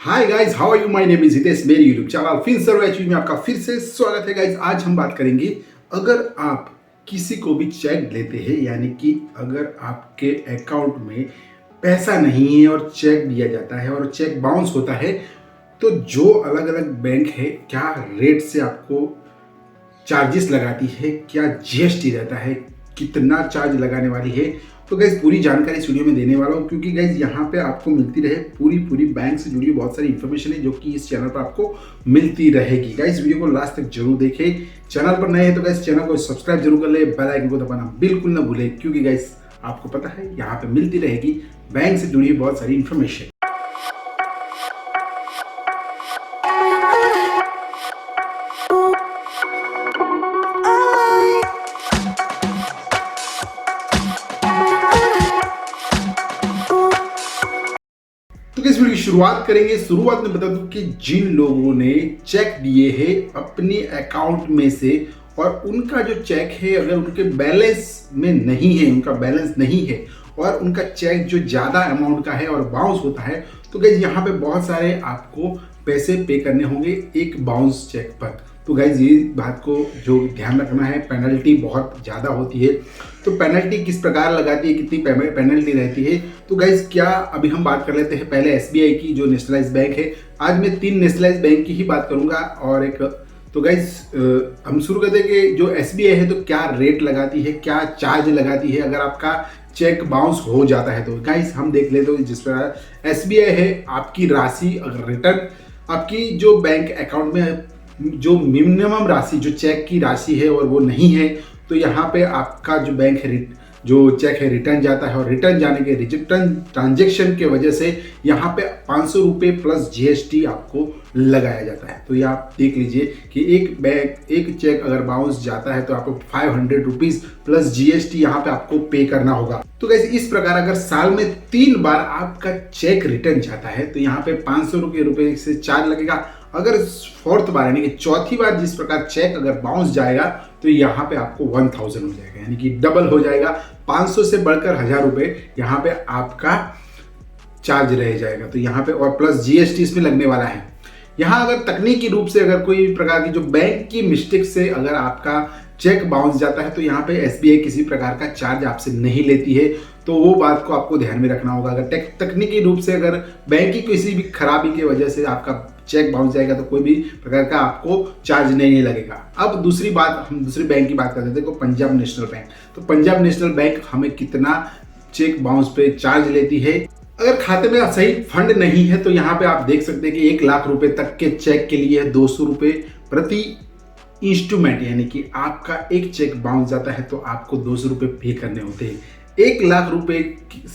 Hi guys, how are you? My name is Hitesh. मेरे YouTube channel fin सर्वे में आपका फिर से स्वागत है गाइस। आज हम बात करेंगे, अगर आप किसी को भी चेक देते हैं, यानी कि अगर आपके अकाउंट में पैसा नहीं है और चेक दिया जाता है और चेक बाउंस होता है, तो जो अलग अलग बैंक है क्या रेट से आपको चार्जेस लगाती है, क्या जीएसटी रहता है, कितना चार्ज लगाने वाली है। तो गैस पूरी जानकारी इस वीडियो में देने वाला हूँ, क्योंकि गैस यहाँ पे आपको मिलती रहे पूरी बैंक से जुड़ी बहुत सारी इन्फॉर्मेशन है जो कि इस चैनल पर आपको मिलती रहेगी। गैस वीडियो को लास्ट तक जरूर देखें। चैनल पर नए हैं तो गैस चैनल को सब्सक्राइब जरूर कर ले, बेल आइकन को दबाना बिल्कुल ना भूले, क्योंकि गैस आपको पता है यहाँ पे मिलती रहेगी बैंक से जुड़ी बहुत सारी इन्फॉर्मेशन। तो इस वीडियो की शुरुआत करेंगे। शुरुआत में बता दूं कि जिन लोगों ने चेक दिए हैं अपने अकाउंट में से और उनका जो चेक है अगर उनके बैलेंस में नहीं है, उनका बैलेंस नहीं है और उनका चेक जो ज़्यादा अमाउंट का है और बाउंस होता है, तो गाइज यहाँ पे बहुत सारे आपको पैसे पे करने होंगे एक बाउंस चेक पर। तो गाइज ये बात को जो ध्यान रखना है, पेनल्टी बहुत ज़्यादा होती है। तो पेनल्टी किस प्रकार लगाती है, कितनी पेनल्टी रहती है, तो गाइज क्या अभी हम बात कर लेते हैं पहले एसबीआई की, जो नेशनलाइज बैंक है। आज मैं 3 नेशनलाइज बैंक की ही बात करूंगा और एक, तो गाइज हम शुरू करते हैं कि जो एसबीआई है तो क्या रेट लगाती है, क्या चार्ज लगाती है अगर आपका चेक बाउंस हो जाता है। तो गाइज हम देख लेते हैं जिस प्रकार एसबीआई है, आपकी राशि अगर रिटर्न आपकी जो बैंक अकाउंट में जो मिनिमम राशि जो चेक की राशि है और वो नहीं है, तो यहाँ पे आपका जो बैंक है जो चेक है रिटर्न जाता है और रिटर्न जाने के रिटर्न ट्रांजेक्शन के वजह से यहाँ पे 500 रुपये प्लस जीएसटी आपको लगाया जाता है। तो ये आप देख लीजिए कि एक चेक अगर बाउंस जाता है तो आपको 500 रुपीज प्लस जीएसटी यहाँ पे आपको पे करना होगा। तो गाइस इस प्रकार अगर साल में 3 बार आपका चेक रिटर्न जाता है तो यहाँ पे 500 रुपये से चार्ज लगेगा। अगर 4th बार यानी कि चौथी बार जिस प्रकार चेक अगर बाउंस जाएगा तो यहाँ पे आपको 1000 हो जाएगा, यानी कि डबल हो जाएगा। 500 से बढ़कर 1000 रुपये यहाँ पे आपका चार्ज रह जाएगा। तो यहाँ पे और प्लस जीएसटी इसमें लगने वाला है। यहाँ अगर तकनीकी रूप से अगर कोई प्रकार की जो बैंक की मिस्टेक से अगर आपका चेक बाउंस जाता है तो यहाँ पे एसबीआई किसी प्रकार का चार्ज आपसे नहीं लेती है। तो वो बात को आपको ध्यान में रखना होगा। अगर तकनीकी रूप से अगर बैंक की किसी भी खराबी की वजह से आपका चेक बाउंस जाएगा तो कोई भी प्रकार का आपको चार्ज नहीं लगेगा। अब दूसरी बात, हम दूसरी बैंक की बात करते थे, देखो पंजाब नेशनल बैंक। तो पंजाब नेशनल बैंक हमें कितना चेक बाउंस पे चार्ज लेती है। अगर खाते में सही फंड नहीं है तो यहाँ पे आप देख सकते हैं कि 1 लाख रुपए तक के चेक के लिए 200 रुपये प्रति इंस्ट्रूमेंट, यानी कि आपका एक चेक बाउंस जाता है तो आपको 200 रुपये पे करने होते हैं। 1 लाख रुपए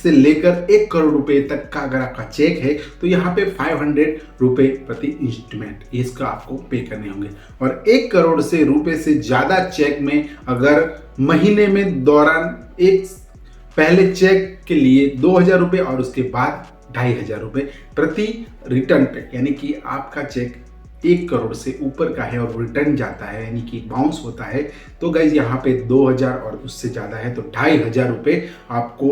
से लेकर 1 करोड़ रुपए तक का अगर आपका चेक है तो यहाँ पे 500 रुपये प्रति इंस्ट्रूमेंट इसका आपको पे करने होंगे। और 1 करोड़ से रुपए से ज़्यादा चेक में अगर महीने में दौरान एक पहले चेक के लिए 2000 रुपये और उसके बाद 2500 रुपये प्रति रिटर्न पे, यानी कि आपका चेक 1 करोड़ से ऊपर का है और रिटर्न जाता है यानी कि बाउंस होता है, तो गाइज यहाँ पे 2000 और उससे ज़्यादा है तो 2500 रुपये आपको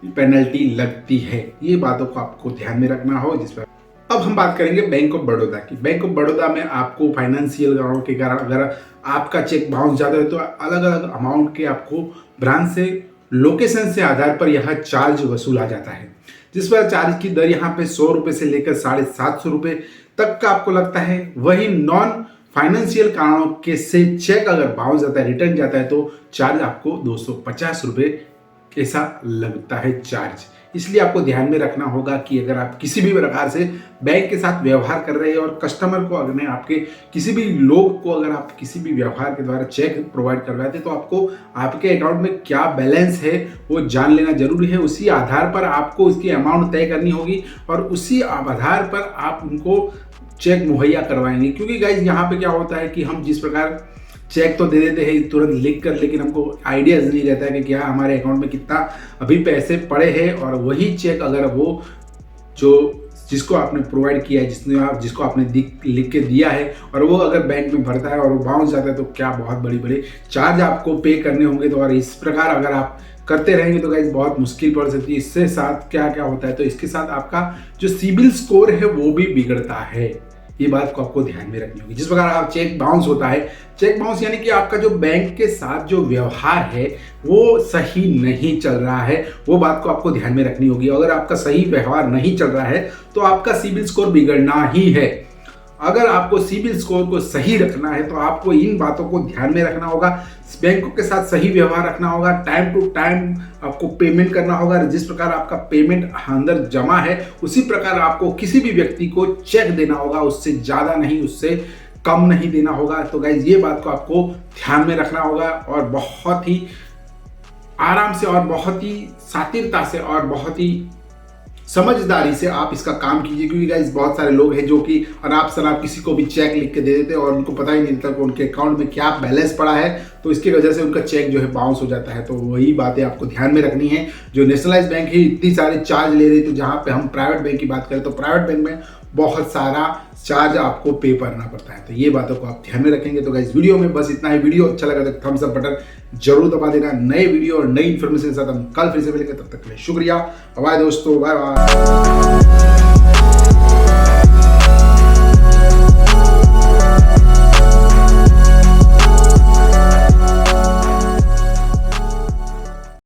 पेनल्टी लगती है। ये बातों को आपको ध्यान में रखना हो। जिस पर अब हम बात करेंगे बैंक ऑफ बड़ौदा की। बैंक ऑफ बड़ौदा में आपको फाइनेंशियल कारणों के कारण अगर आपका चेक बाउंस जाता है तो अलग अलग अमाउंट के आपको ब्रांच से, लोकेशन से आधार पर यह चार्ज वसूला जाता है। जिस पर चार्ज की दर यहाँ पे 100 रुपये से लेकर 750 रुपये तक का आपको लगता है। वही नॉन फाइनेंशियल कारणों के से चेक अगर बाउंस जाता है, रिटर्न जाता है, तो चार्ज आपको 250 रुपये ऐसा लगता है चार्ज। इसलिए आपको ध्यान में रखना होगा कि अगर आप किसी भी प्रकार से बैंक के साथ व्यवहार कर रहे हैं और कस्टमर को अगर आपके किसी भी लोग को अगर आप किसी भी व्यवहार के द्वारा चेक प्रोवाइड करवाते हैं तो आपको आपके अकाउंट में क्या बैलेंस है वो जान लेना जरूरी है। उसी आधार पर आपको उसकी अमाउंट तय करनी होगी और उसी आधार पर आप उनको चेक मुहैया करवाएंगे। क्योंकि गाइज यहाँ पे क्या होता है कि हम जिस प्रकार चेक तो दे देते हैं तुरंत लिख कर, लेकिन हमको आइडियाज नहीं रहता है कि क्या हमारे अकाउंट में कितना अभी पैसे पड़े हैं। और वही चेक अगर वो जो जिसको आपने प्रोवाइड किया है, जिसको आपने लिख के दिया है और वो अगर बैंक में भरता है और वो बाउंस जाता है तो क्या बहुत बड़े चार्ज आपको पे करने होंगे। तो और इस प्रकार अगर आप करते रहेंगे तो गाइज बहुत मुश्किल पड़ सकती है। इससे साथ क्या क्या होता है, तो इसके साथ आपका जो सिबिल स्कोर है वो भी बिगड़ता है। ये बात को आपको ध्यान में रखनी होगी। जिस प्रकार आप चेक बाउंस होता है, चेक बाउंस यानी कि आपका जो बैंक के साथ जो व्यवहार है वो सही नहीं चल रहा है, वो बात को आपको ध्यान में रखनी होगी। अगर आपका सही व्यवहार नहीं चल रहा है तो आपका सिबिल स्कोर बिगड़ना ही है। अगर आपको सिबिल स्कोर को सही रखना है तो आपको इन बातों को ध्यान में रखना होगा। बैंकों के साथ सही व्यवहार रखना होगा, टाइम टू टाइम आपको पेमेंट करना होगा। जिस प्रकार आपका पेमेंट अंदर जमा है उसी प्रकार आपको किसी भी व्यक्ति को चेक देना होगा, उससे ज़्यादा नहीं, उससे कम नहीं देना होगा। तो गाइज ये बात को आपको ध्यान में रखना होगा और बहुत ही आराम से और बहुत ही शातिरता से और बहुत ही समझदारी से आप इसका काम कीजिए। क्योंकि गाइस बहुत सारे लोग हैं जो कि अनाप शनाप किसी को भी चेक लिख के दे देते हैं और उनको पता ही नहीं रहता कि उनके अकाउंट में क्या बैलेंस पड़ा है, तो इसकी वजह से उनका चेक जो है बाउंस हो जाता है। तो वही बातें आपको ध्यान में रखनी है। जो नेशनलाइज बैंक ही इतनी सारे चार्ज ले रही थी, जहाँ पे हम प्राइवेट बैंक की बात करें तो प्राइवेट बैंक में बहुत सारा चार्ज आपको पे करना पड़ता है। तो ये बातों को आप ध्यान में रखेंगे। तो गाइस वीडियो में बस इतना ही। वीडियो अच्छा लगा तो थम्स अप बटन जरूर दबा देना। नए वीडियो और नई इन्फॉर्मेशन के साथ हम कल फिर से मिलेंगे, तब तक के लिए शुक्रिया। बाय दोस्तों, बाय बाय।